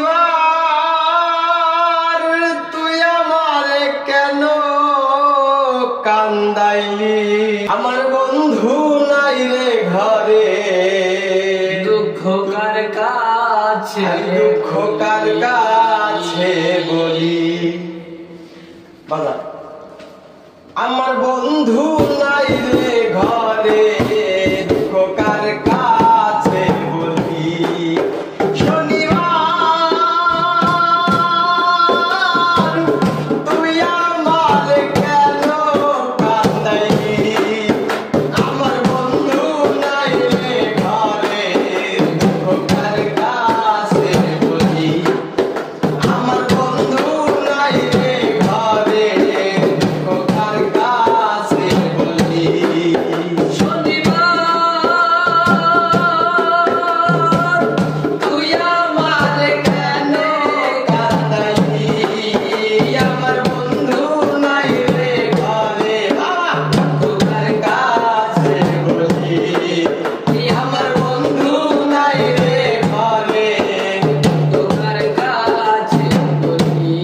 শনিবার তুই আমারে কেন কান্দাইলি? আমার বন্ধু নাই রে ঘরে, দুঃখ কার কাছে, দুঃখ কার কাছে বলি। বাবা আমার বন্ধু নাই রে ঘরে, দুঃখ কার কাছে বলি। শনিবার তুই আমারে কেন কান্দাইলি? আমার বন্ধু নাই রে ঘরে, দুঃখ কার কাছে বলি। আমার বন্ধু নাই রে ঘরে, দুঃখ কার কাছে বলি। শনিবার তুই আমারে কেন কান্দাইলি? আমার বন্ধু নাই রে ঘরে, দুঃখ কার কাছে বলি। আমার বন্ধু নাই রে ঘরে, দুঃখ কার কাছে বলি।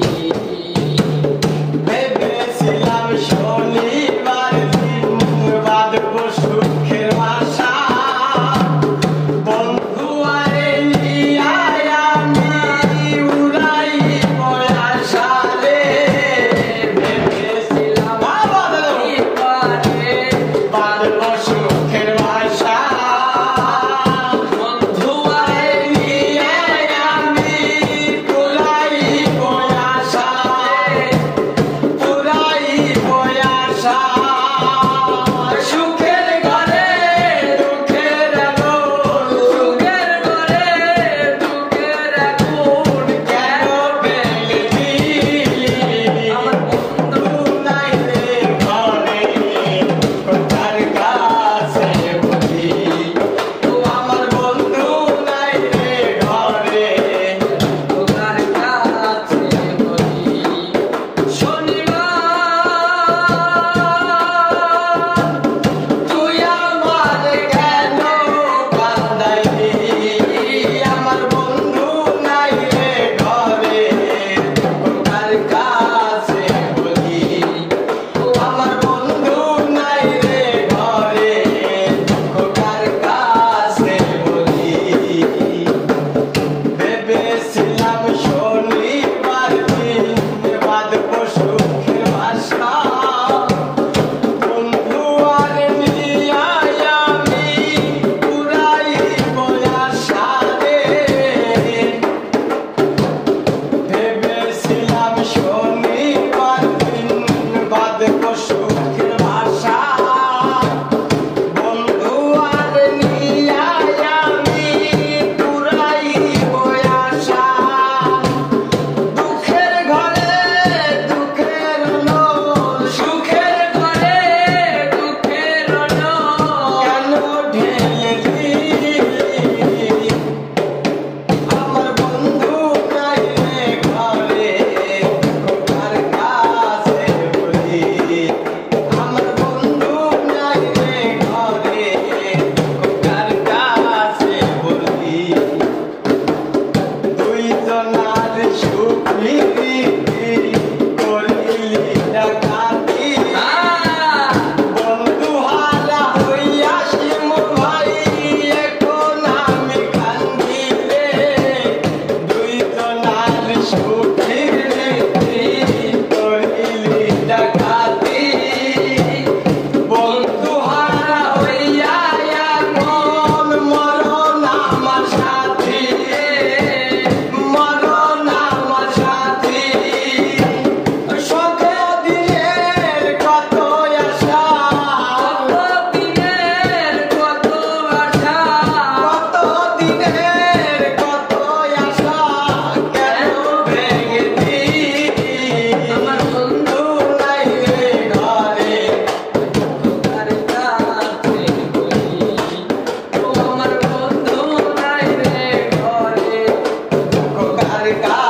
ভেবেছিলাম শনিবার দিন বাঁধবো সুখের আশা, বন্ধু আরে নিয়ায় আমি উড়াইব আশা রে। ভেবেছিলাম বাঁধবো সুখের আশা, বন্ধু আরে নিয়ায় আমি উড়াইব আশা, উড়াইব আশা। সুখের ঘরে দুঃখের আগুন, সুখের ঘরে দুঃখের আগুন কেন ভেঙে দিলি? আমার বন্ধু নাই রে ঘরে, কার কাছে বলি। ও আমার বন্ধু নাই রে ঘরে, দুঃখ কার কাছে বলি। শনিবার তুই আমারে কেন কান্দাইলি? আমার বন্ধু নাই রে ঘরে, কার কাছে বলি। ও আমার বন্ধু নাই রে ঘরে, কার কাছে বলি। ভেবেছিলাম শনিবার দিন বাঁধবো সুখের আশা, বন্ধু আর নিয়ায় আমি উড়াইব আশা রে। ভেবেছিলাম শনিবার দিন বাঁধবো সুখের আশা, বন্ধু আর নিয়ায় আমি উড়াইব আশা। দুঃখের ঘরে দুঃখের লোক, সুখের ঘরে দুঃখের কেন ঢেলে দিলি? আমার বন্ধু নাই রে ঘরে, কার কাছে বলি। আমার বন্ধু নাই রে ঘরে, কার কাছে বলি। দুইজনার সুখী করিলি ডাকাতি, বন্ধু হারা হইয়া শিম ভাই এখন আমি কান্দি রে। দুইজনার সুখী করিলি ডাকাতি, বন্ধু হারা হইয়া এখন মরণ আমার সাথী, মরণ আমার সাথী। শত দিনের কত আশা, দিনের কত আশা, কত দিনের কত আশা, কেন ভেঙে দিলি? আমার বন্ধু নাই রে ঘরে, কার কাছে বলি। ও আমার বন্ধু নাই রে ঘরে, কার কাছে